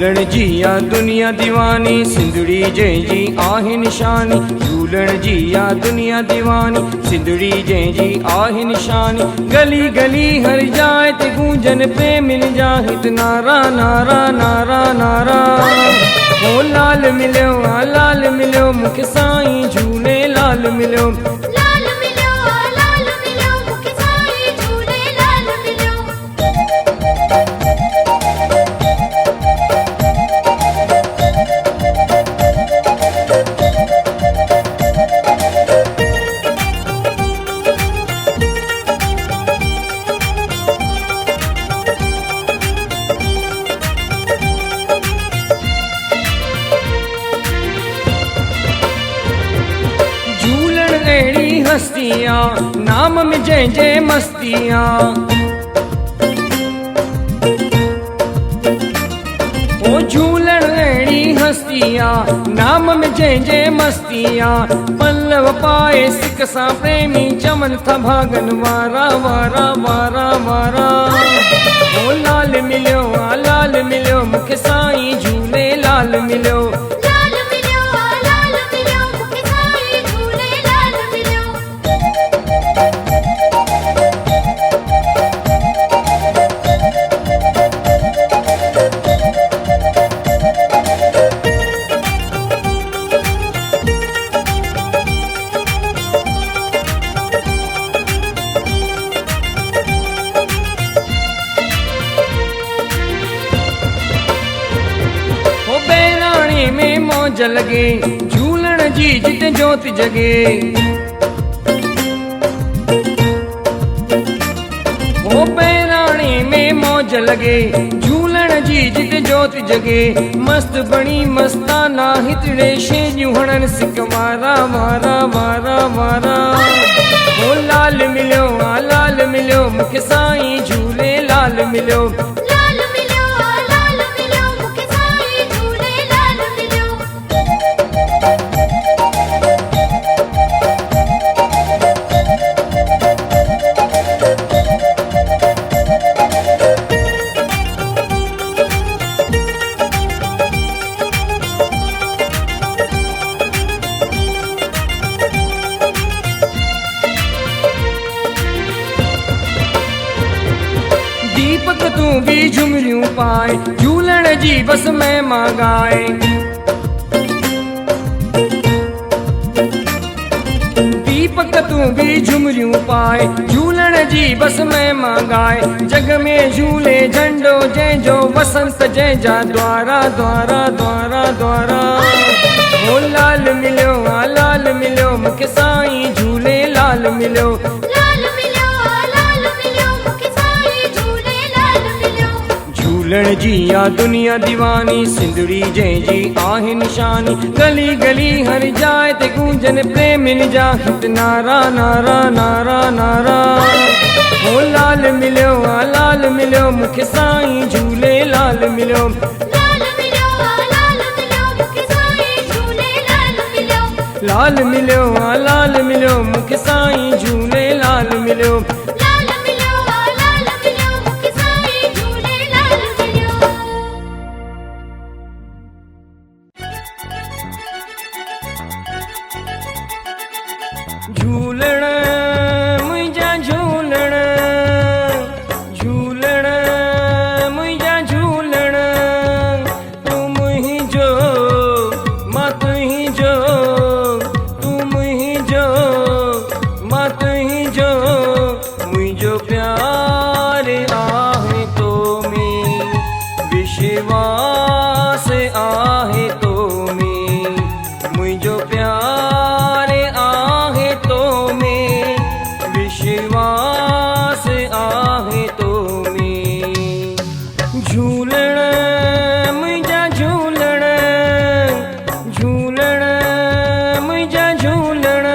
झूलण जी या दुनिया दीवानी, सिंधड़ी जंहिं जी आहे निशानी। झूलण जी या दुनिया दीवानी, सिंधड़ी जंहिं जी आहे निशानी। गली गली हर जाए ते गूंजन प्रेमिन जा हित नारा नारा नारा नारा। ओ लाल मिलियो आ लाल मिलियो, मूंखे साईं झूले लाल मिलियो। हस्तियां नाम में जय जय मस्तियां, ओ झूलण अहिड़ी हस्तियां नाम में जय जय मस्तियां। पल्लव पाए सिक सां प्रेमी चमन था भागन वारा वारा वारा वारा। ओ लाल मिलियो आ लाल मिलियो, मूंखे साईं झूले लाल मिलियो। में मौज लगे झूलण जी जिते जोत जगे। ओ बहिराणे में मौज लगे झूलण जी जिते जोत जगे। मस्त बणी मस्ताना हितड़े शेजूं हणन सिक वारा वारा वारा वारा। ओ लाल मिलियो आ लाल मिलियो, मूंखे साईं झूले लाल मिलियो। दीपक तू भी झुमरियूं पाए, झूलण जी बस में मां गाए। दीपक तू भी झुमरियूं पाए, झूलण जी बस में मां गाए। जग में झूले झंडो जंहिंजो वसंत जंहिंजा द्वारा द्वारा द्वारा द्वारा। ओ लाल मिलियो आ लाल मिलियो, मूंखे साईं झूले लाल मिलियो। झूलण जी या दुनिया दीवानी, सिंधड़ी जंहिं जी आहे निशानी। गली गली हर जाए ते गूंजन प्रेमिन जा हित नारा नारा नारा नारा। ओ लाल मिलियो आ लाल मिलियो, मूंखे साईं झूले लाल मिलियो। लाल मिलियो आ लाल मिलियो, मूंखे साईं झूले लाल मिलियो। झूलण मुंहिंजा झूलण, झूलण मुंहिंजा झूलण। तूं मुंहिंजो मां तुंहिंजो, तूं मुंहिंजो मां तुंहिंजो। मुंहिंजो प्यार आहे तो में, विश्वास आहे तो में। मुंहिंजो प्यार आहे तो में, विश्वास आहे तो में। झूलण मुंहिंजा झूलण, झूलण मुंहिंजा झूलण।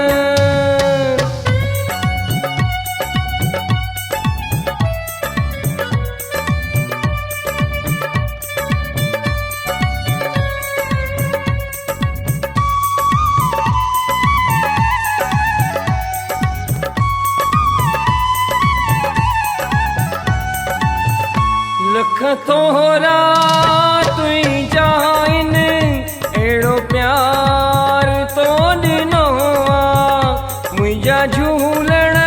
लख तोहरा तुंहिंजा आहिनि अहिड़ो प्यार तो ॾिनो आहे मुंहिंजा झूलण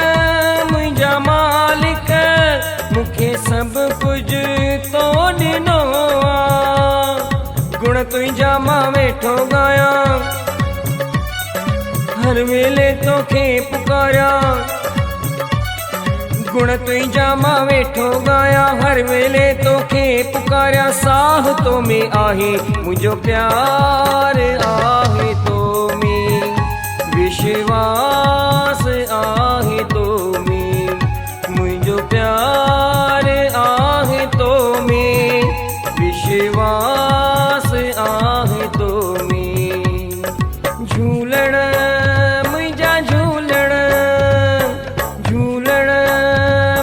मुंहिंजा मालिक मूंखे सभु कुझु तो ॾिनो आहे गुण तुंहिंजा मां वेठो ॻायां हर वेले तोखे पुकारियां गुण तुंहिंजा मां वेठो ॻायां हर वेले तोखे पुकारियां साह तो में आहे मुंहिंजो प्यार आहे तो में विश्वास आहे तो में मुंहिंजो प्यार आहे तो में विश्वास आहे तो में झूलण मुंहिंजा झूलण झूलण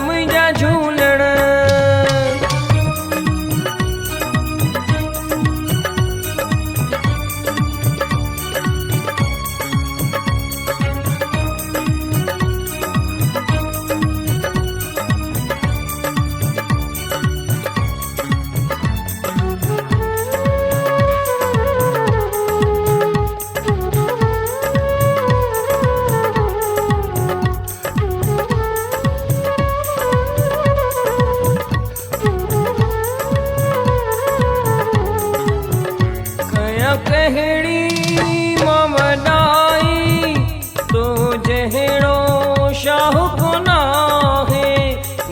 मुंहिंजा झूलण कहिड़ी मां वॾाई तो जहिड़ो शाह को नाहे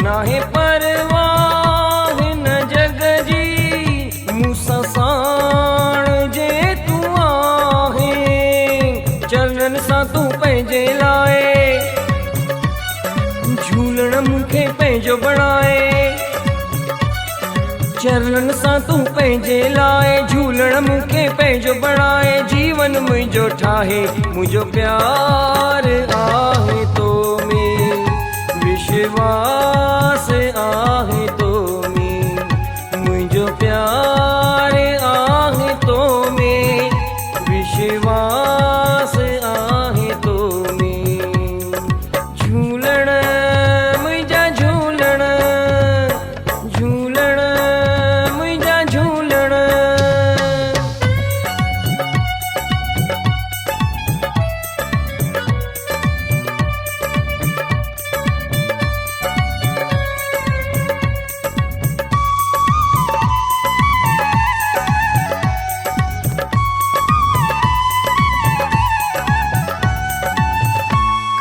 नाहे परवाह हिन जग जी मूंसां साण जे तूं आहे चरणनि सां तूं पंहिंजे लाइ झूलण मूंखे पंहिंजो बणाए चरणनि सां तूं पंहिंजे लाइ झूलण मूंखे पंहिंजो बणाए जीवन मुंहिंजो ठाहे मुंहिंजो प्यार आहे तो में विश्वास आहे तो में मुंहिंजो प्यार आहे तो में विश्वास आहे तो में झूलण मुंहिंजा झूलण झूलण मुंहिंजा झूलण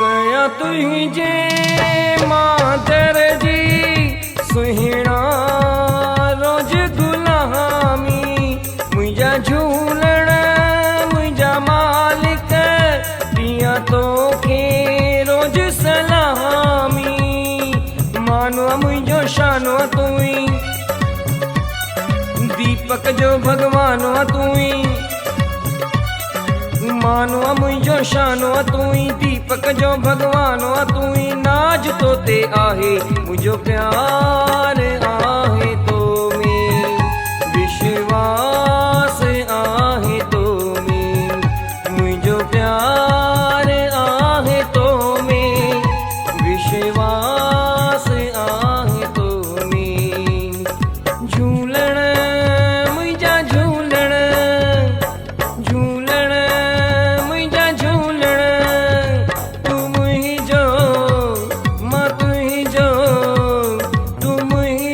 कया तुंहिंजे मादर जी सुहिणा रोज गुलामी मुंहिंजा झूलण मुंहिंजा मालिक ॾियां तोखे रोज सलामी मानो मुंहिंजो शानो तूं ई दीपक जो भॻवानो तूं ई मानो मुंहिंजो शानो तूं ई दीपक जो भॻवानो तूं ई नाज तो ते आहे मुंहिंजो प्यार आहे तो में विश्वास आहे तो में मुंहिंजो प्यार आहे तो में विश्वास आहे तो में झूलण मुंहिंजा झूलण झूलण मुंहिंजा झूलण तूं मुंहिंजो मां तुंहिंजो तूं मुंहिंजो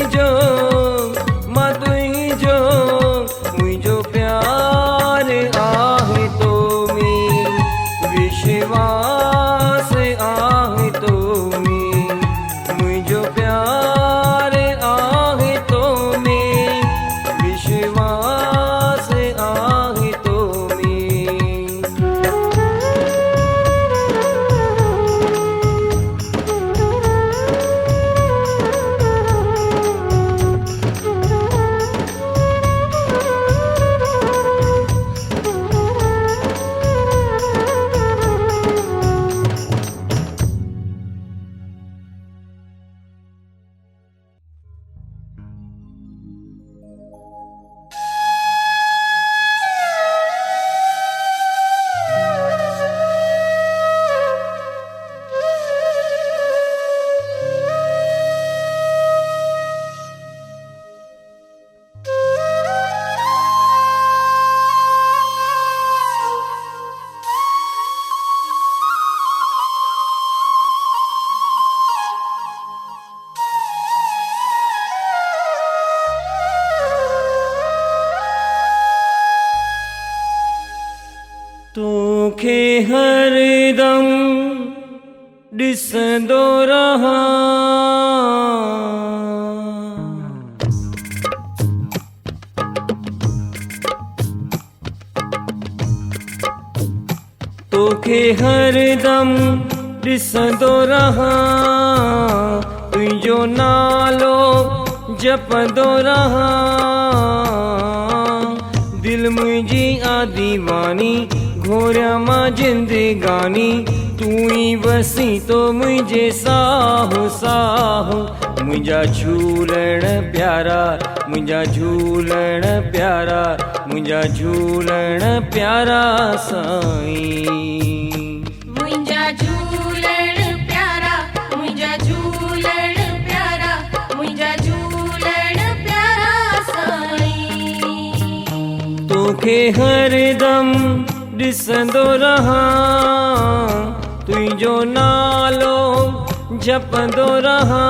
तोखे हरदम ॾिसंदो रहां, तोखे हरदम ॾिसंदो रहां, तुंहिंजो नालो जपंदो रहां। दिल मुंहिंजी आ दीवानी, घोरिया मां जिंदगानी, तू ई वसी तो मुंहिंजे साहो साहो। मुंहिंजा झूलण प्यारा, मुंहिंजा झूलण प्यारा, मुंहिंजा झूलण प्यारा साईं। मुंहिंजा झूलण प्यारा, मुंहिंजा झूलण प्यारा, मुंहिंजा झूलण प्यारा साईं। तोखे हरदम ॾिसंदो रहां, तुंहिंजो नालो जपंदो रहां।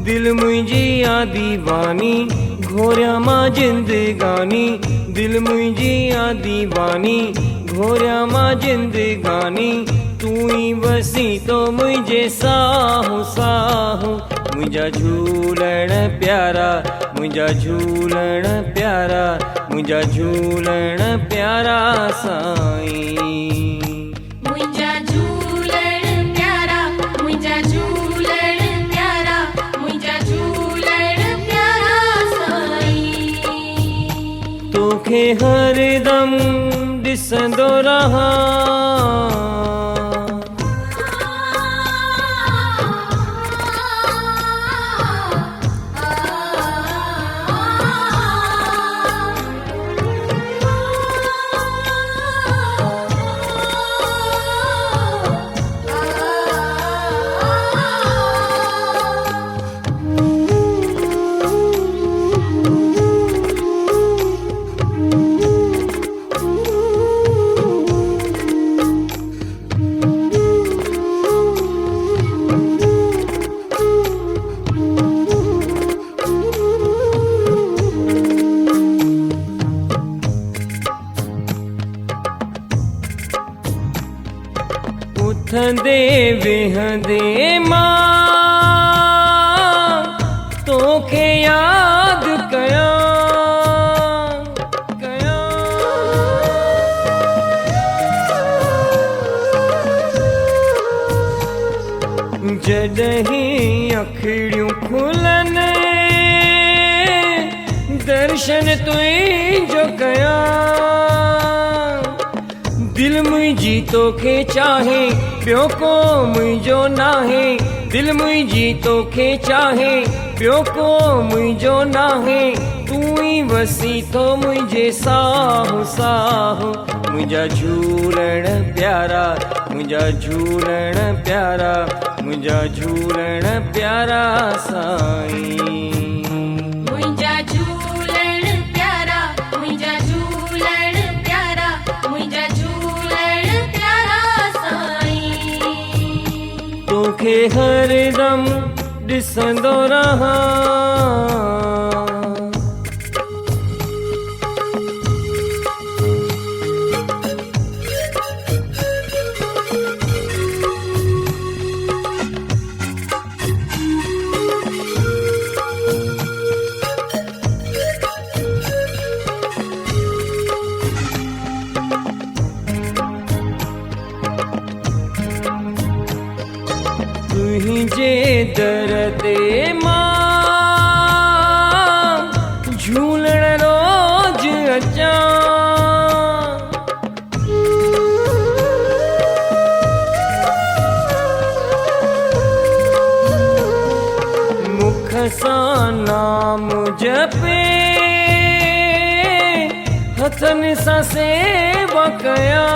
दिल मुंहिंजी आ दीवानी, घोरिया मां जिंदगानी, दिल मुंहिंजी आ दीवानी, घोरिया मां जिंदगानी, तू ई वसी तो मुंहिंजे साहो साहो। मुंहिंजा झूलण प्यारा, मुंहिंजा झूलण प्यारा, मुंहिंजा झूलण प्यारा साईं। मुंहिंजा झूलण प्यारा, मुंहिंजा झूलण प्यारा, मुंहिंजा झूलण प्यारा साईं। तोखे हरदम ॾिसंदो रहां, उथंदे वेहंदे मां तोखे याद कयां कयां। जॾहिं अखिड़ियूं खुलनि दर्शन तुंहिंजो कयां। दिल मुंहिंजी तोखे चाहे, ॿियो को मुंहिंजो नाहे। दिल मुंहिंजी तोखे चाहे, ॿियो को मुंहिंजो नाहे। तू ई वसी थो मुंहिंजे साहो साहो। मुंहिंजा झूलण प्यारा, मुंहिंजा झूलण प्यारा, मुंहिंजा झूलण प्यारा साईं। मुंहिंजा झूलण प्यारा, मुंहिंजा झूलण प्यारा, मुंहिंजा झूलण प्यारा साईं। तोखे हरदम ॾिसंदो रहां, तुंहिंजे दर ते मां झूलण रोज अचां। मुख सां नाम जपे, हथनि सां सेवा कयां।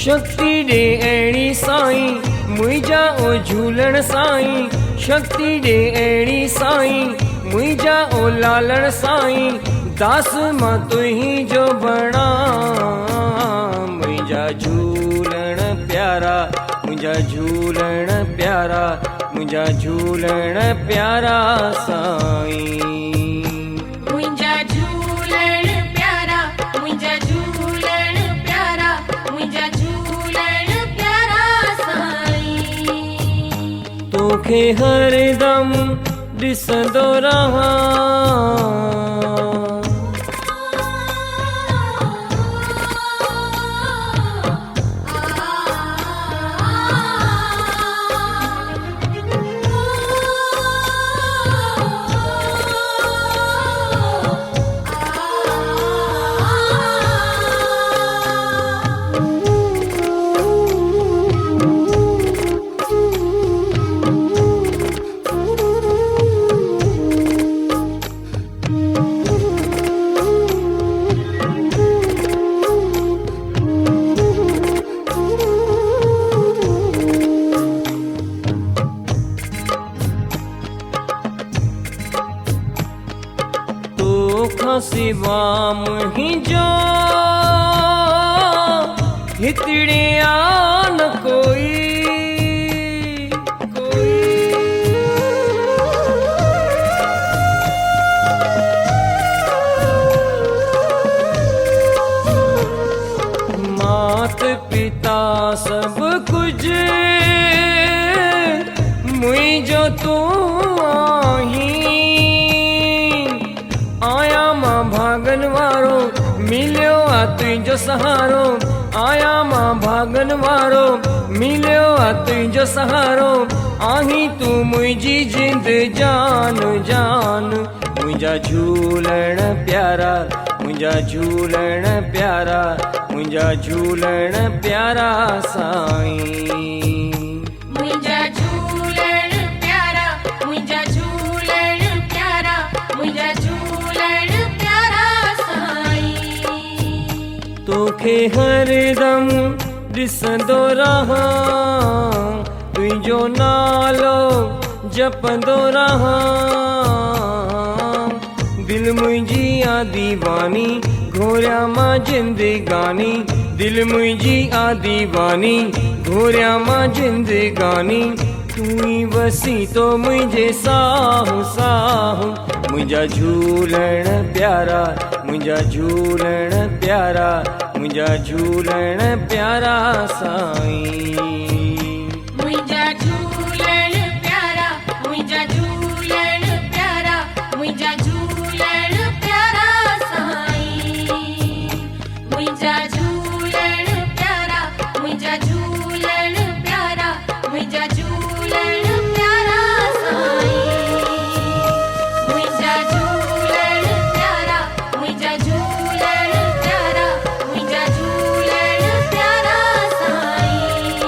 शक्ति ॾे अहिड़ी साईं, मुंहिंजा ओ झूलण साईं। शक्ति ॾे अहिड़ी साईं, मुंहिंजा ओ लालण साईं। दास मां तुंहिंजो बणा, मुंहिंजा झूलण प्यारा, मुंहिंजा झूलण प्यारा, मुंहिंजा झूलण प्यारा साईं। मुंहिंजा झूलण प्यारा, तोखे हरदम ॾिसंदो रहां। सिवा मुहिंजो हितड़िया न कोई मात पिता सब कुछ मुहिंजो तू आही। भागन वारो मिलियो आ तुंहिंजो सहारो, आया मां भागन वारो मिलियो आ तुंहिंजो सहारो। आहीं तू मुंहिंजी जिंद जान जान, मुंहिंजा झूलण प्यारा, मुंहिंजा झूलण प्यारा, मुंहिंजा झूलण प्यारा साईं। मुंहिंजा झूलण प्यारा, मुंहिंजा झूलण प्यारा, मुंहिंजा झूलण प्यारा साईं। तोखे हरदम ॾिसंदो रहां, तुंहिंजो नालो जपंदो रहां। दिल मुंहिंजी आ दीवानी, घोरिया मां जिंदगानी। दिल मुंहिंजी आ दीवानी, घोरिया मां जिंदगानी। तू ही वसी तो मुंहिंजे साहु साहु, मुंहिंजा झूलण प्यारा, मुंहिंजा झूलण प्यारा, मुंहिंजा झूलण प्यारा साईं। मुंहिंजा झूलण प्यारा, मुंहिंजा झूलण प्यारा, मुंहिंजा झूलण प्यारा साईं। मुंहिंजा झूलण प्यारा, मुंहिंजा झूलण प्यारा, मुंहिंजा झूलण प्यारा साईं। मुंहिंजा झूलण प्यारा, मुंहिंजा झूलण प्यारा, मुंहिंजा झूलण प्यारा साईं।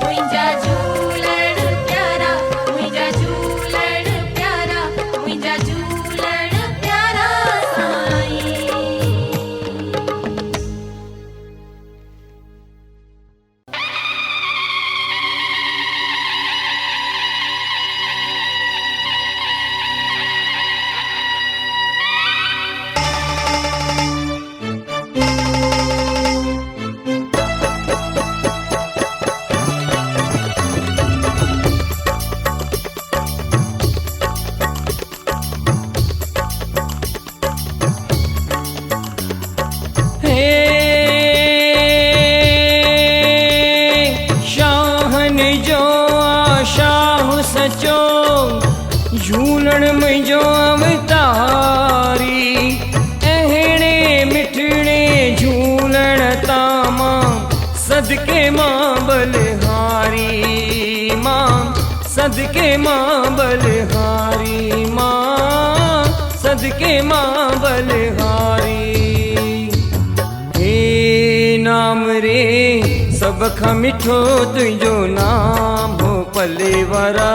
मुंहिंजा झूलण प्यारा, मुंहिंजा झूलण प्यारा, मुंहिंजा झूलण प्यारा साईं। झूलण मुंहिंजो अवतारी, अहिड़े मिठड़े झूलण तामां सदके मां बलिहारी। मां सदके मां बलिहारी, मां सदके मां बलिहारी। हे नाम रे सब खां मिठो तुंहिंजो नाम हो, पले वारा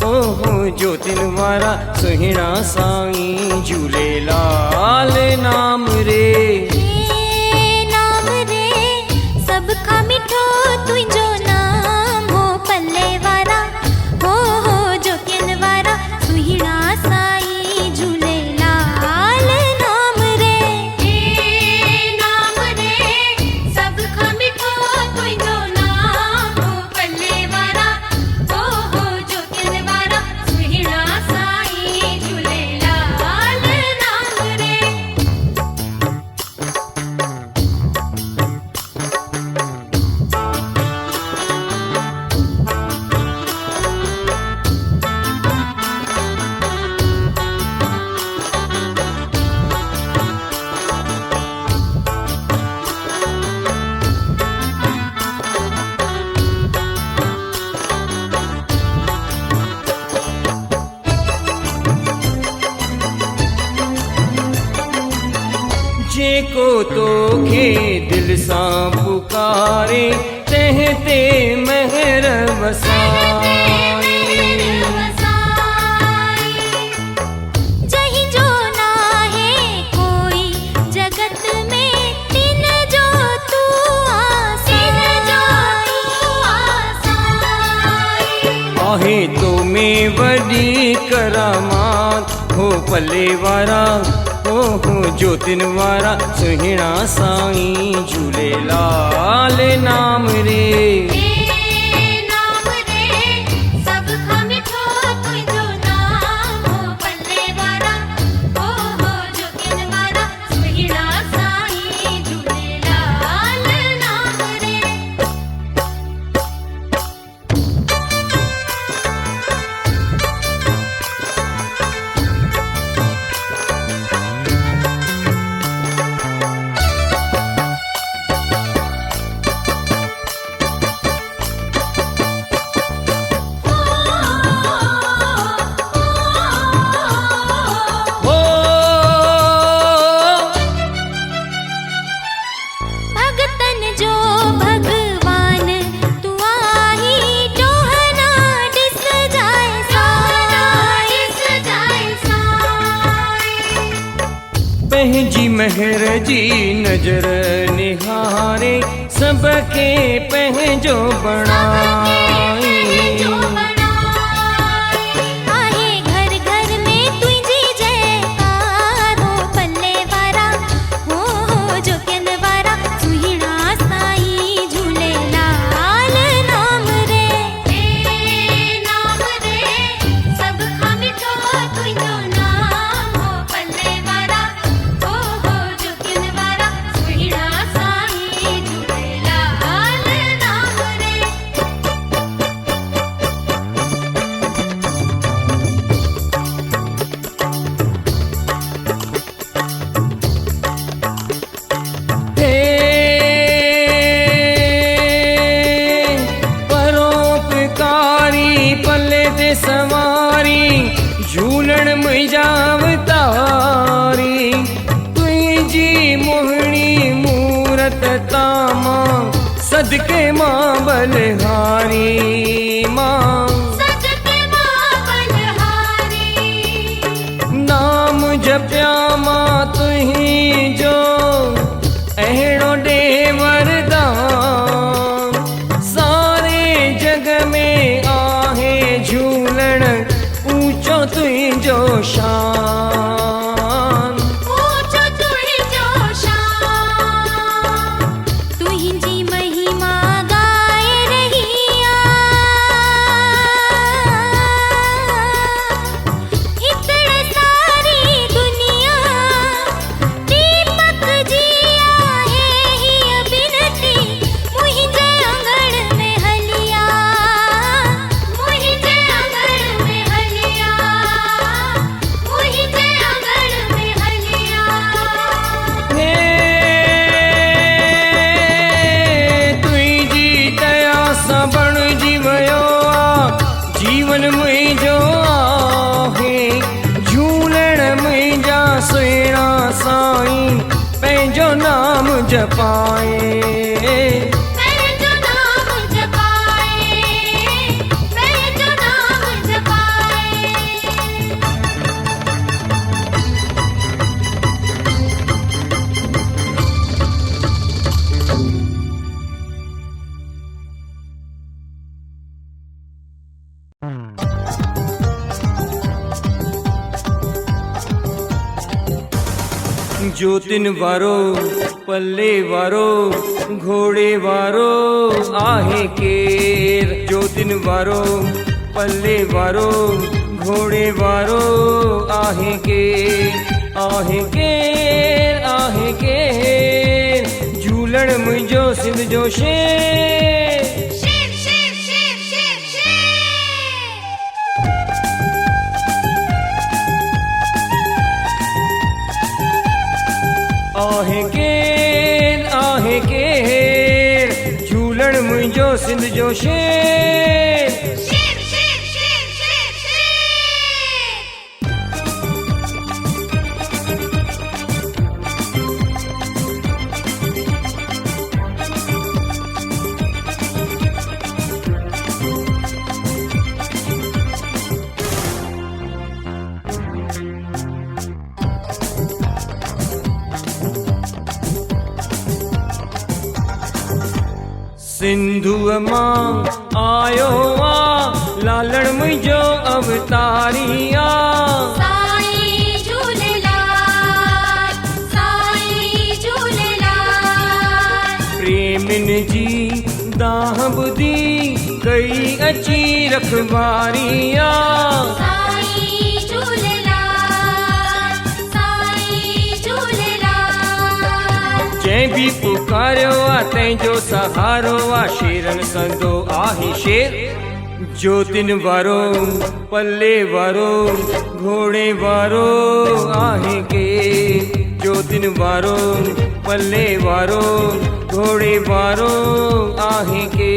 ओहो ज्योतिन वारा सुहिणा साईं झूलेलाल नाम रे। नाम रे सब खां मिठो तुंहिंजो नाम हो, पल्ले वारा हो ज्योतिन वारा सुहिणा साईं झूलेलाल नाम रे। नाम रे सब खां मिठो तुंहिंजो नाम हो, पल्ले वारा हो ज्योतिन वारा सुहिणा साईं झूलेलाल नाम रे। जेको तोखे दिल सां पुकारे तंहिं महर वसाए जहीं जो नाहे कोई जगत में तिन जो तू आहे तो में वॾी करामात हो पले वारा हो ज्योतिन वारा सुहिणा साईं झूलेलाल नाम रे सब खां मिठो तुंहिंजो नाम हो पल्ले वारा हो ज्योतिन वारा सुहिणा साईं झूलेलाल नाम रे हो भगतन जो भगवान तू आही जोहना डिस जाए पंहिंजी महर जी नजर निहारे सबके पंहिंजो बणाए आहे घर घर में तुझी जयकार हो पल्ले वारा हो ज्योतिन वारा सुहिणा साईं झूलेलाल नाम रे सब खां मिठो तुंहिंजो नाम हो पल्ले वारा हो ज्योतिन वारा सुहिणा साईं झूलेलाल नाम रे हे परोपकारी पल्ले ते सवारी झूलण मुंहिंजा अवतारी तुंहिंजी मोहिणी मूरत तामां सदके मां बलहारी मां सदके मां बलहारी नाम जपिया मां तुंहिंजो अहिड़ो ॾे वरदान सारे जग में आहे झूलण ऊंचो तुंहिंजो शान ऊंचो तुंहिंजो शान तुझी महिमा गाए रही इतने सारी दुनिया दीपक जी आहे ही बिनती मुझे अंगण में हलिया मुझे अंगण में हलिया मुझे अंगण में हलिया हे तुंहिंजी दया सां बणिजी वियो आहे जीवन मुंहिंजो आहे झूलण मुंहिंजा सुहिणा साईं पंहिंजो नाम जपाए पंहिंजो नाम जपाए पंहिंजो नाम जपाए ज्योतिन वारो पल्ले वारो घोड़े वारो आहे केर ज्योतिन वारो पल्ले वारो घोड़े वारो आहे केर आहे केर झूलण मुंहिंजो सिंध जो शेर शेर शेर शेर शेर शेर आहे केर झूलण मुंहिंजो सिंध जो शेर शेर शेर शेर शेर शेर सिंधुअ मां आयो आ लालण मुंहिंजो अवतारी आ। साईं झूलेलाल, साईं झूलेलाल। प्रेमिन जी दाह ॿुधी कई अची रखवारी आ। साईं झूलेलाल, साईं झूलेलाल। जंहिं बि पुकारियो आ तंहिंजो सहारो आ। शेरन संदो आहे शेर ज्योतिन वारो पल्ले वारो घोड़े वारो आहे के। ज्योतिन वारो पल्ले वारो घोड़े वारो आहे के।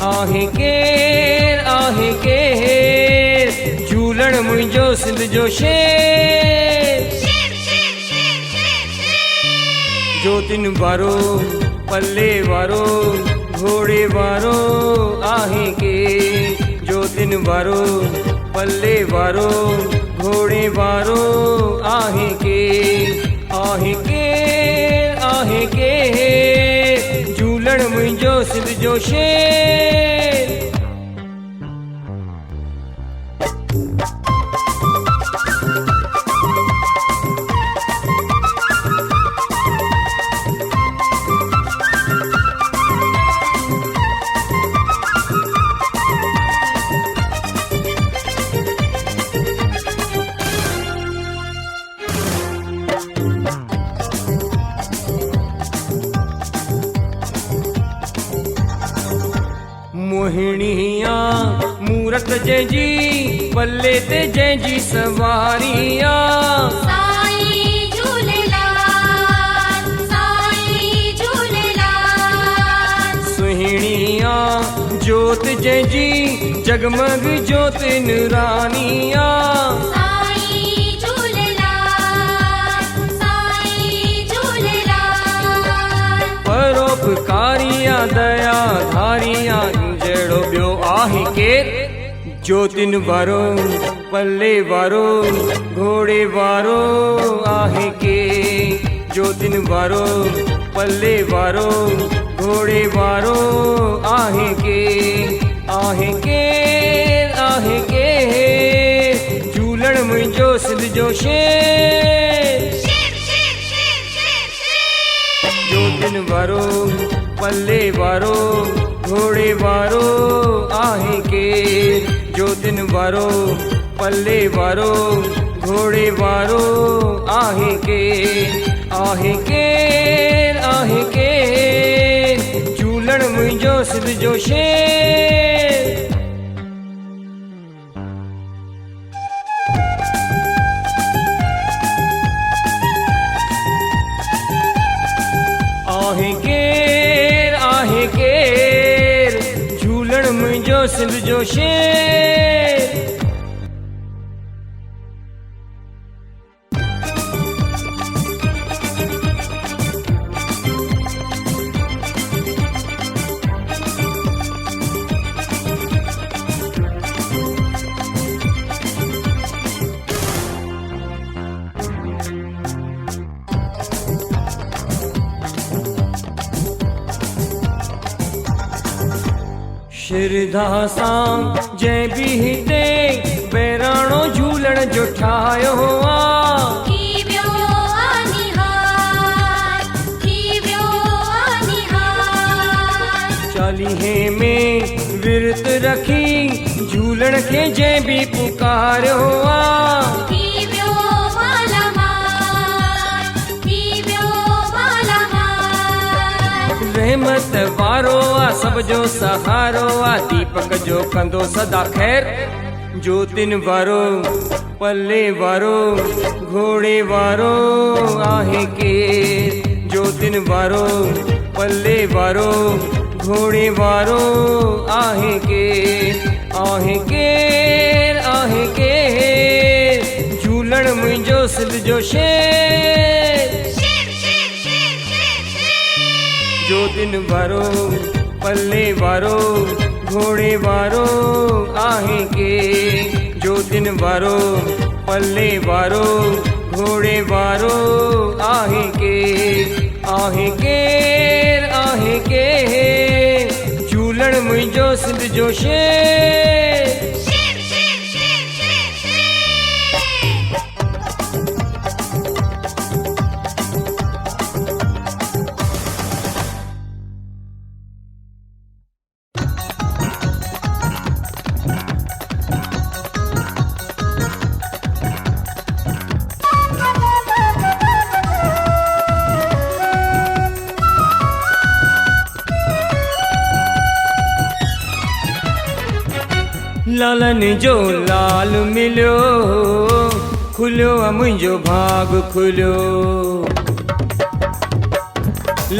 आहे केर आहे केर झूलण मुंहिंजो सिंध जो शेर। शेर शेर शेर शेर शेर। ज्योतिन वारो पल्ले वारो घोड़े वारो आहे के। ज्योतिन वारो पल्ले वारो घोड़े वारो आहे के। आहे के झूलण मुंहिंजो सिंध जो शेर। मोहिणिया मूरत जंहिंजी पल्ले ते जंहिंजी सवारिया। साईं झूलेलाल, साईं झूलेलाल। सुहिणिया जोत जंहिंजी जगमग जोत निरानिया। साईं झूलेलाल, साईं झूलेलाल। परोपकारिया दया धारिया जहिड़ो ॿियो आहे केर। ज्योतिन वारो पल्ले वारो घोड़े वारो आहे के। ज्योतिन वारो पल्ले वारो घोड़े वारो आहे के। आहे केर झूलण मुंहिंजो सिंध जो शेर। शेर शेर शेर शेर शेर। ज्योतिन वारो पल्ले वारो घोड़े वारो आहे के। ज्योतिन वारो पल्ले वारो घोड़े वारो आहे के। आहे केर झूलण मुंहिंजो सिंध जो शेर। आहे केर झूलण मुंहिंजो सिंध जो शेर। श्रद्धा सां जंहिं बि हिते बहिराणो झूलण जो ठाहियो आ। थी वियो आ निहाल, थी वियो आ निहाल। चालीहे में विर्त रखी झूलण खे जंहिं बि पुकारियो आ। थी वियो मालामाल, थी वियो मालामाल। रहमत वारो आ सब जो सहारो आ। दीपक जो कंदो सदा खैर। ज्योतिन वारो पल्ले वारो घोड़े वारो आहे के। ज्योतिन वारो पल्ले वारो घोड़े वारो आहे के। आहे केर झूलण मुंहिंजो सिंध जो शेर। शेर शेर शेर शेर शेर। ज्योतिन वारो पल्ले वारो घोड़े वारो आहे के। ज्योतिन वारो पल्ले वारो घोड़े वारो आहे के। आहे केर मुंहिंजो सिंध जो शेर। शेर शेर शेर शेर शेर। लालन जो लाल मिलियो खुलियो मुंहिंजो भाग खुलियो।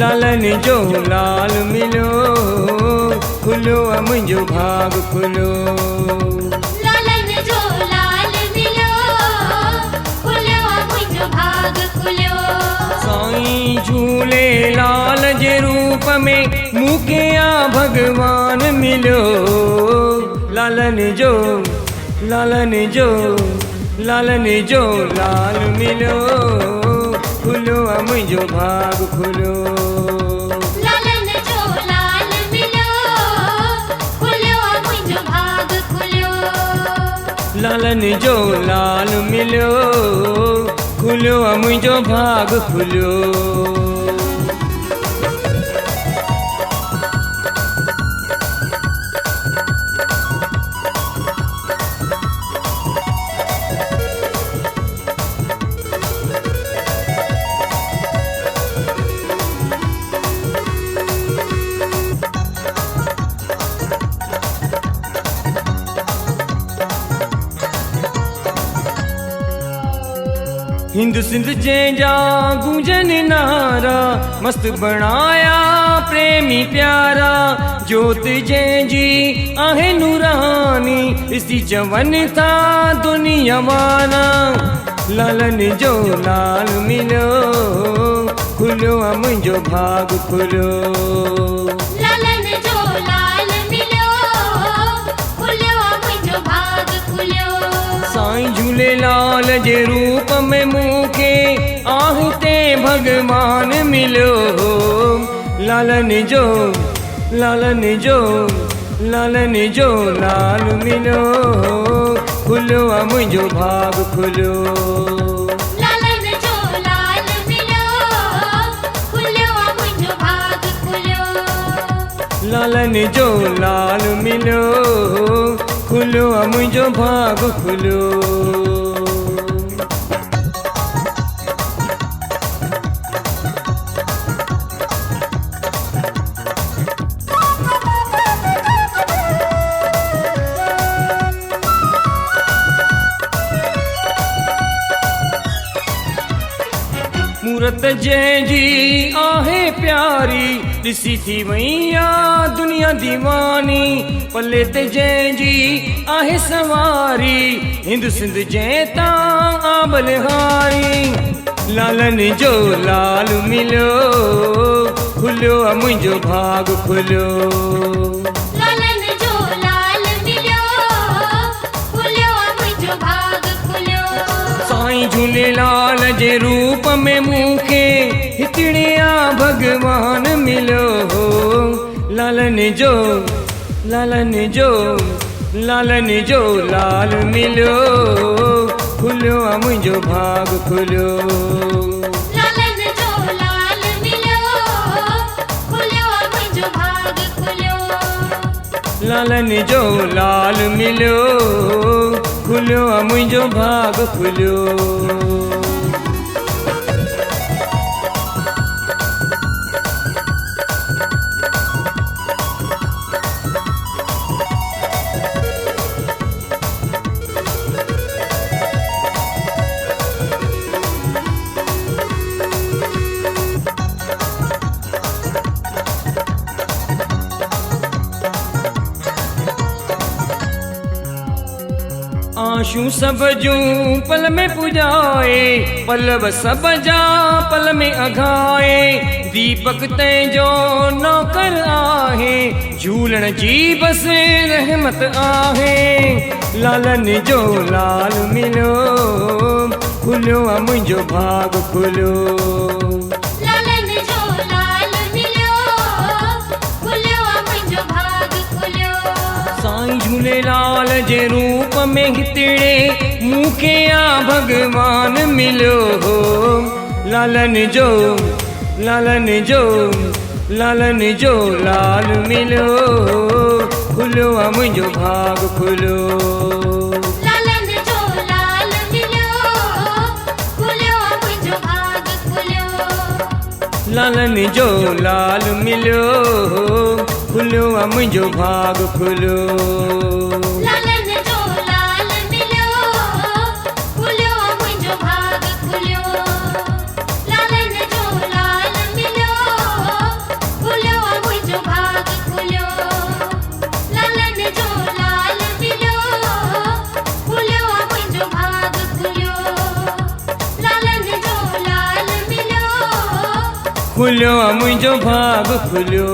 लालन जो लाल मिलियो खुलियो मुंहिंजो भाग खुलियो। लालन जो लाल मिलियो खुलियो मुंहिंजो भाग खुलियो। साईं झूलेलाल जे रूप में मूंखे आ भगवान मिलियो। लालन जो लालन जो लालन जो लाल मिलियो खुलियो मुंहिंजो भाग खुलियो। लालन जो लाल मिलियो खुलियो मुंहिंजो भाग खुलियो। लालन जो लाल मिलियो खुलियो मुंहिंजो भाग खुलियो। हिंद सिंध जंहिंजा गूंजन नारा मस्त बणाया प्रेमी प्यारा। जोत जंहिंजी आहे नूरानी ॾिसी चवनि था दुनिया वारा। लालन जो लाल मिलियो खुलियो मुंहिंजो भाग खुलियो। लालन जो लाल मिलियो खुलियो मुंहिंजो भाग खुलियो। साईं झूलेलाल जे रूप में मूंखे आहे भगवान मिलियो। लालन जो लालन जो लालन जो लाल मिलियो खुलियो मुंहिंजो भाग खुलियो। लालन जो लाल मिलियो खुलियो मुंहिंजो भाग खुलियो। लालन जो लाल मिलियो खुलियो मुंहिंजो भाग खुलियो। मूरत जंहिंजी आहे प्यारी ॾिसी थी वई आ दुनिया दीवानी। पले ते जंहिंजी आहे सवारी हिंद सिंध जंहिं तां आ बलिहारी। लालन जो लाल मिलियो खुलियो मुंहिंजो भाग खुलियो। लालन जो लाल मिलियो खुलियो मुंहिंजो भाग खुलियो। साईं झूलेलाल जे रूप में मूंखे हिकिड़िया भगवान मिलियो। लालन जो लालन जो लालन जो लाल मिलियो खुलियो मुंहिंजो भाग खुलियो। लालन जो लाल मिलियो खुलियो मुंहिंजो भाग खुलियो। लालन जो लाल मिलियो खुलियो मुंहिंजो भाग खुलियो। आशूं सब जूं पल में पुॼाए पलव सब जा पल में अघाए। दीपक तंहिंजो नौकर आहे झूलण जी बस रहमत आहे। लालन जो लाल मिलियो खुलियो मुंहिंजो भाग खुलियो। लालन जो लाल मिलियो खुलियो मुंहिंजो भाग खुलियो। झूलेलाल जे रूप में हितड़े मूंखे आ भगवान मिलो हो। लालन जो लालन जो लालन जो लाल मिलो, खुलो आ मुंहिंजो भाग खुलो। लालन जो लाल मिलो, खुलो मुंहिंजो भाग खुलो। लालन जो लाल मिलो, खुलो आ मुंहिंजो भाग खुलो। लालन जो लाल मिलो, खुलो मुंहिंजो भाग खुलो। लालन जो लाल मिलो, खुलो मुंहिंजो भाग खुलो। लालन जो लाल मिलो, खुलो मुंहिंजो भाग खुलो। लालन जो लाल मिलो, खुलो आ मुंहिंजो भाग खुलो।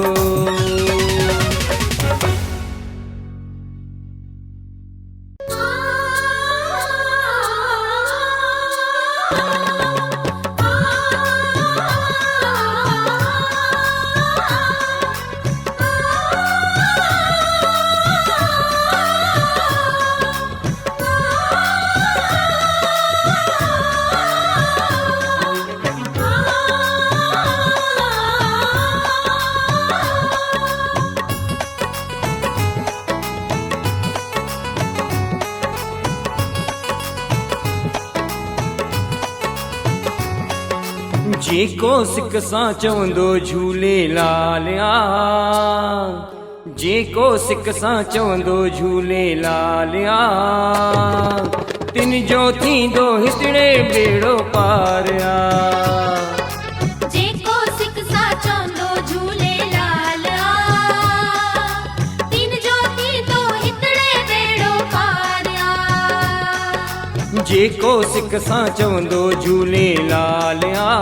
जेको सिक सां चवंदो झूलेलाल आ, जेको सिक सां चवंदो झूलेलाल आ, तिन जो थींदो हितड़े बेड़ो पार आ। जेको सिक सां चवंदो झूलेलाल आ, तिन जो थींदो हितड़े बेड़ो पार आ। जेको सिक सां चवंदो झूलेलाल आ,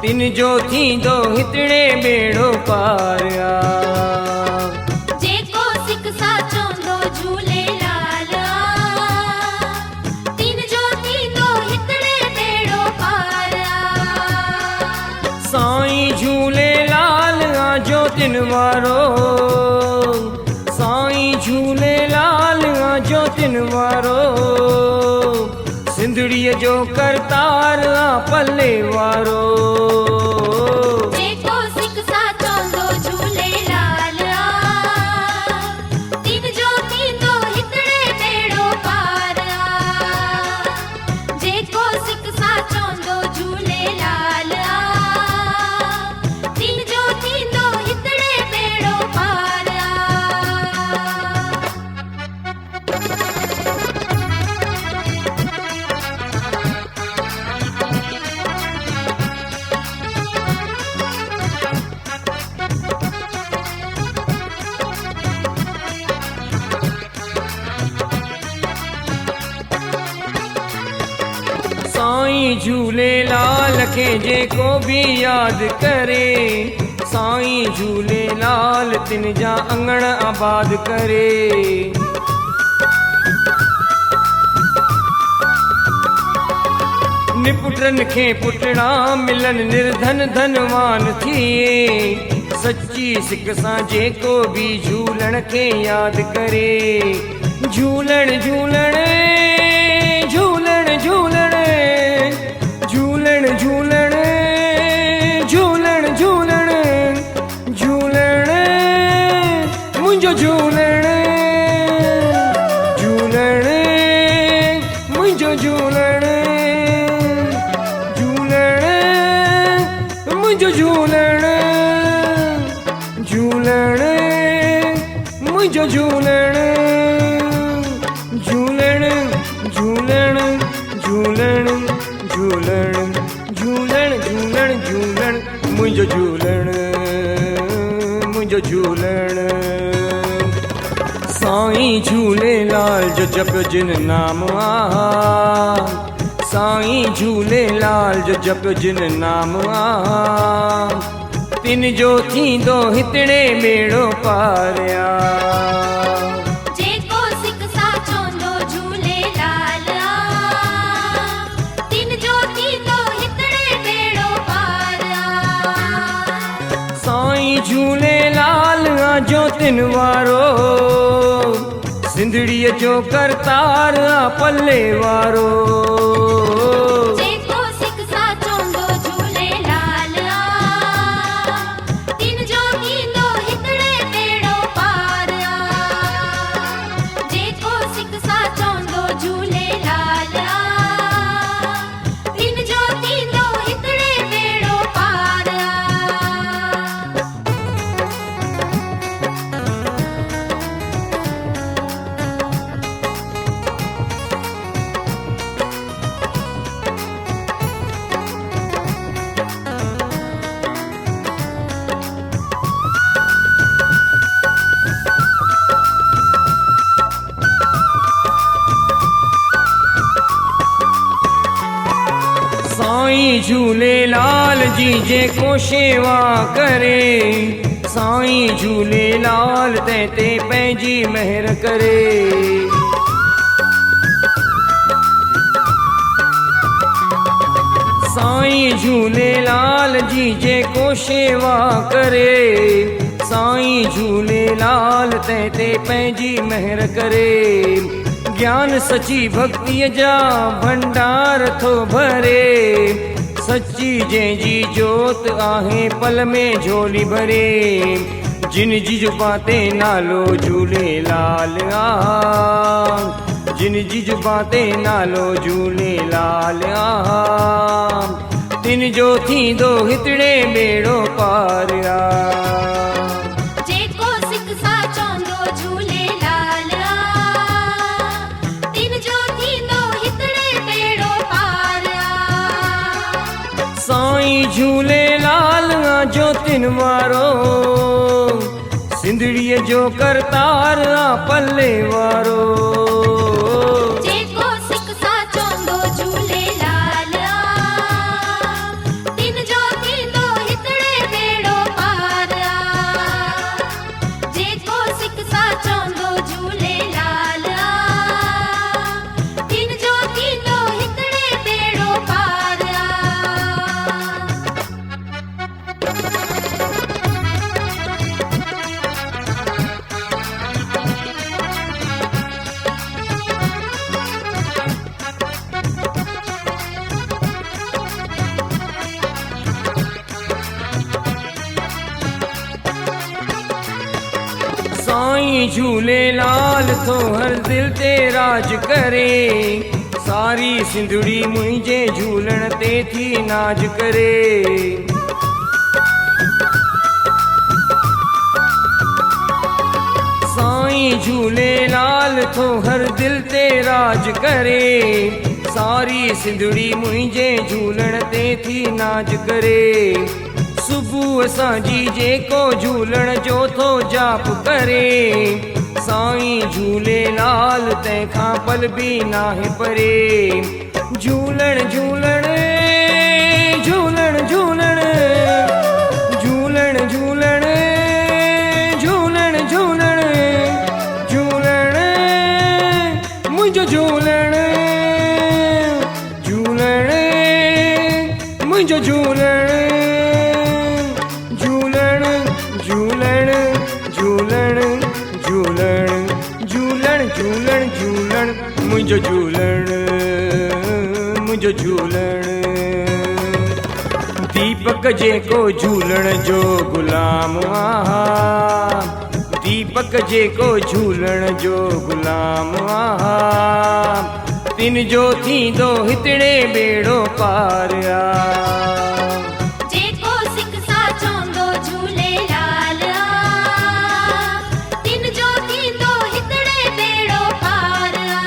तिन जो थींदो हितड़े बेड़ो पार आ। जेको सिक सां चवंदो झूलेलाल आ, तिन जो थींदो हितड़े बेड़ो पार आ। साईं झूलेलाल आ ज्योतिन वारो, साईं झूलेलाल आ ज्योतिन वारो, सिंधड़ीअ जो करतार आ पल्ले वारो। जेको सिक सां चवंदो झूलेलाल आ, तिन जो थींदो हितड़े बेड़ो पार आ। जेको सिक सां चवंदो झूलेलाल आ, तिन जो थींदो हितड़े बेड़ो पार आ। साईं झूलेलाल खे जेको भी यादि करे, साईं झूलेलाल तिन जा अंगण आबाद करे। निपुटन खे पुटड़ा मिलन निर्धन धनवान थिए, सच्ची सिक सां जेको भी झूलण खे यादि करे। झूलण झूलण झूलण झूलण झूलण झूलण झूलण झूलण झूलण मुंहिंजो झूलण झूलण मुंहिंजो झूलण झूलण मुंहिंजो झूलण झूलण मुंहिंजो झूलण झूलण झूलण झूलण झूलण झूलण झूलण झूलण मुंहिंजो झूलण मुंहिंजो झूलण। साईं झूलेलाल जो जप जिन नाम आ, साईं झूलेलाल जो जप जिन नाम आ, तिन जो थींदो हितड़े बेड़ो पार आ। जेको सिक सां चवंदो झूलेलाल आ, तिन जो थींदो हितड़े बेड़ो पार आ। साईं झूलेलाल आ ज्योतिन वारो, सिंधड़ीअ जो करतार आ पल्ले वारो। जेको सिक साचो दो झूलेलाल आ, तिन जो थींदो हिकिड़े बेड़ो पार आ। जेको सिक साचो दो झूलेलाल आ, तिन जो थींदो हिकिड़े बेड़ो पार आ। साईं झूलेलाल जी जेको शेवा करे, साईं झूलेलाल तंहिं ते पंहिंजी महर करे। साईं झूलेलाल जी जेको शेवा करे, साईं झूलेलाल तंहिं ते पंहिंजी महर करे। ज्ञान सची भक्तिअ जा भंडार थो भरे, सची जंहिंजी जोत आहे पल में झोली भरे। जिन जी जुबां ते नालो झूलेलाल आ, जिन जी जुबां ते नालो झूलेलाल आ, तिन जो थींदो हिकिड़े बेड़ो पार आ। जेको सिक साचो दो झूलेलाल आ, तिन जो थींदो हिकिड़े बेड़ो पार आ। साईं झूलेलाल जो तिन वारो, सिंधड़ीअ जो करतार आ पल्ले वारो। जेको सिक साचो दो झूलेलाल आ, तिन जो थींदो हिकिड़े बेड़ो पार आ। जेको सिक साचो दो झूलेलाल आ, तिन जो थींदो हिकिड़े बेड़ो पार आ। साईं झूलेलाल तो हर दिल ते राज करे, सारी सिंधड़ी मुंहिंजे झूलण ते थी नाज करे। साईं झूलेलाल तो हर दिल ते राज करे, सारी सिंधड़ी मुंहिंजे झूलण ते थी नाज करे। सुबुह असांजी जेको झूलण जो थो जाप करे, साईं झूलेलाल तंहिंखां पल बि नाहे परे। झूलण झूलण झूलण झूलण झूलण झूलण झूलण झूलण झूलण मुंहिंजो झूलण झूलण मुंहिंजो झूलण झूलण झूलण झूलण झूलण झूलण झूलण झूलण मुंहिंजो झूलण मुंहिंजो झूलण। दीपक जेको झूलण जो गुलाम आ, दीपक जेको झूलण जो गुलाम आ, तिन जो थींदो हिकिड़े बेड़ो पार आ। जेको सिक साचो दो झूलेलाल आ, तिन जो थींदो हिकिड़े बेड़ो पार आ।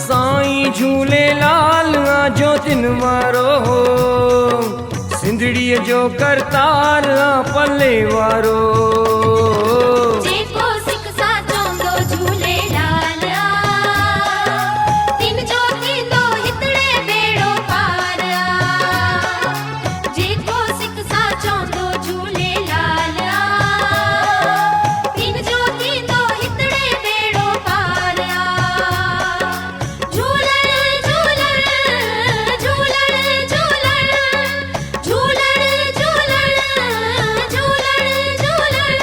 साईं झूलेलाल जो तिन वारो, सिंधड़ीअ जो करतार आ पल्ले वारो। जेको सिक साचो दो झूलेलाल आ, तिन जो थींदो हिकिड़े बेड़ो पार आ। जेको सिक साचो दो झूलेलाल आ, तिन जो थींदो हिकिड़े बेड़ो पार आ। झूलण झूलण झूलण झूलण झूलण झूलण झूलण झूलण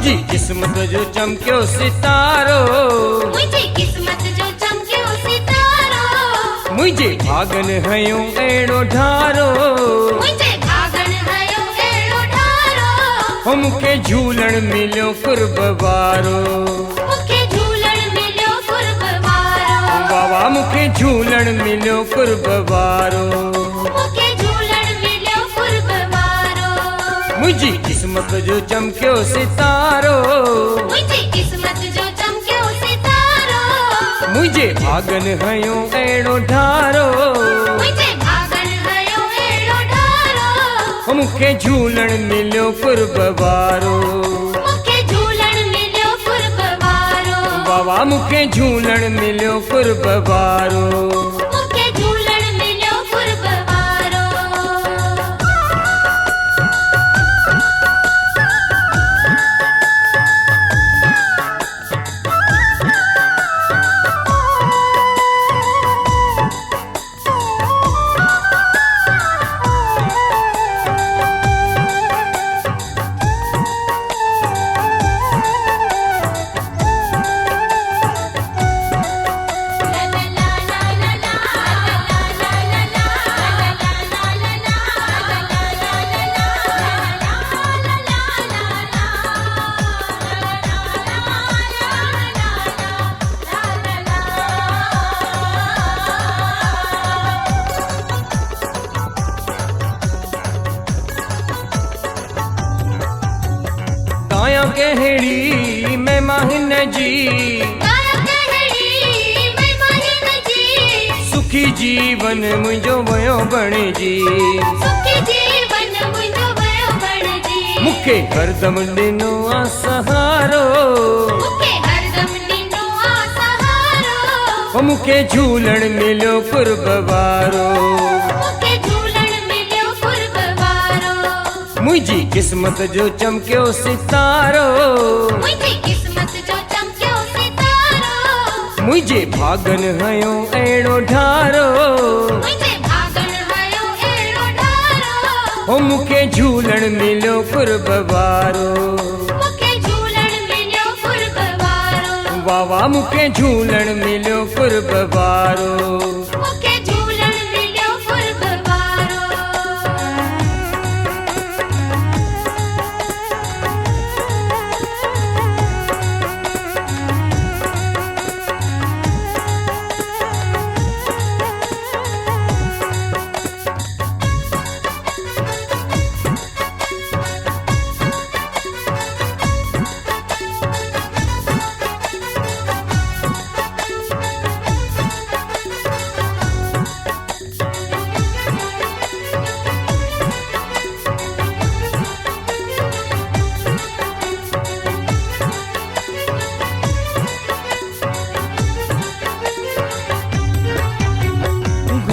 मुंहिंजी क़िस्मत जो चमकियो सितारो, मुंहिंजी क़िस्मत जो चमकियो सितारो, मुंहिंजे भागनि हयो अहिड़ो ढारो, मुंहिंजे भागनि हयो अहिड़ो ढारो, हो मूंखे झूलण मिलियो कुर्ब वारो, मूंखे झूलण मिलियो कुर्ब वारो, बाबा मूंखे झूलण मिलियो कुर्ब वारो, मूंखे झूलण मिलियो कुर्ब वारो, मुंहिंजी क़िस्मत जो चमकियो सितारो, मुंहिंजी क़िस्मत जो चमकियो सितारो, मुंहिंजे भागनि हयो अहिड़ो ढारो, मुंहिंजे भागनि हयो अहिड़ो ढारो, हो मूंखे झूलण मिलियो कुर्ब वारो, मूंखे झूलण मिलियो कुर्ब वारो, बाबा मूंखे झूलण मिलियो कुर्ब वारो, मूंखे झूलण मिलियो कुर्ब वारो। ताया कहिड़ी महिमा हिन जी, ताया कहिड़ी महिमा हिन जी, सुखी जीवन मुंहिंजो वयो बणिजी, सुखी जीवन मुंहिंजो वयो बणिजी, मूंखे हरदम ॾिनो आ सहारो, मूंखे हरदम ॾिनो आ सहारो, हो मूंखे झूलण मिलियो कुर्ब वारो, मूंखे झूलण मिलियो कुर्ब वारो, मुंहिंजी क़िस्मत जो चमकियो सितारो, मुंहिंजी क़िस्मत जो चमकियो सितारो, मुंहिंजे भागनि हयो अहिड़ो ढारो, मुंहिंजे भागनि हयो अहिड़ो ढारो, हो मूंखे झूलण मिलियो कुर्ब वारो, मूंखे झूलण मिलियो कुर्ब वारो, वाह मूंखे झूलण मिलियो कुर्ब वारो, मूंखे झूलण मिलियो कुर्ब वारो।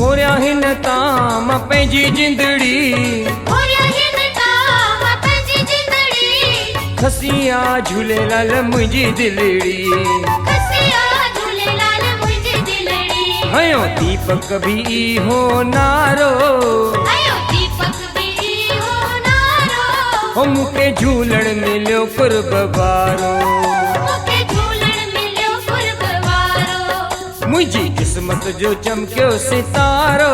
घोरिया हिन ताम पंहिंजी जिंदड़ी, घोरिया हिन ताम पंहिंजी जिंदड़ी, खसिया झूलेलाल मुंहिंजी दिलड़ी, खसिया झूलेलाल मुंहिंजी दिलड़ी, हयो दीपक बि इहो नारो, आयो दीपक बि इहो नारो, हो मूंखे झूलण मिलियो कुर्ब वारो, मूंखे झूलण मिलियो कुर्ब वारो, मुंहिंजी क़िस्मत जो चमकियो सितारो,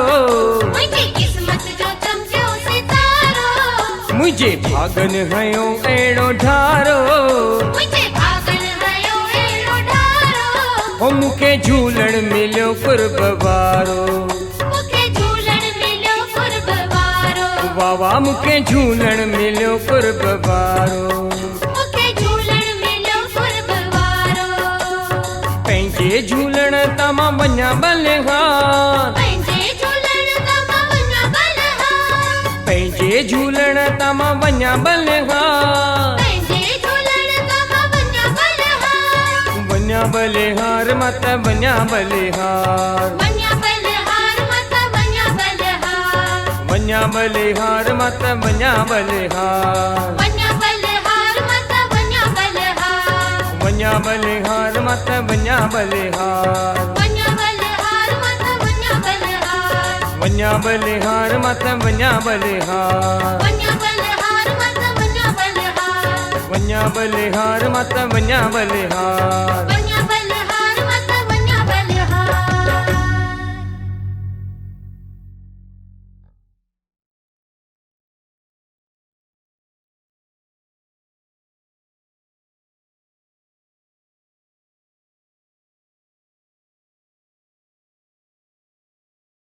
मुंहिंजी क़िस्मत जो चमकियो सितारो, मुंहिंजे भागनि हयो अहिड़ो ढारो, मुंहिंजे भागनि हयो अहिड़ो ढारो, हो मूंखे झूलण मिलियो कुर्ब वारो, मूंखे झूलण मिलियो कुर्ब वारो, वाह मूंखे झूलण मिलियो कुर्ब वारो, मूंखे झूलण मिलियो कुर्ब वारो, पंहिंजे झूलण तमां वञा बलिहार, पंहिंजे झूलण तमां वञा बलिहार, पंहिंजे झूलण तमां वञा बलिहार, पंहिंजे झूलण तमां वञा बलिहार, वञा बलिहार मत वञा बलिहार, वञा बलिहार मत वञा बलिहार, वञा बलिहार मत वञा बलिहार, वञा बलिहार मत वञा बलिहार, वञा बलिहार मत वञा बलिहार, वञा बलिहार मत वञा बलिहार, वञा बलिहार मत वञा बलिहार, वञा बलिहार मत वञा बलिहार, वञा बलिहार माता वञा बलिहार।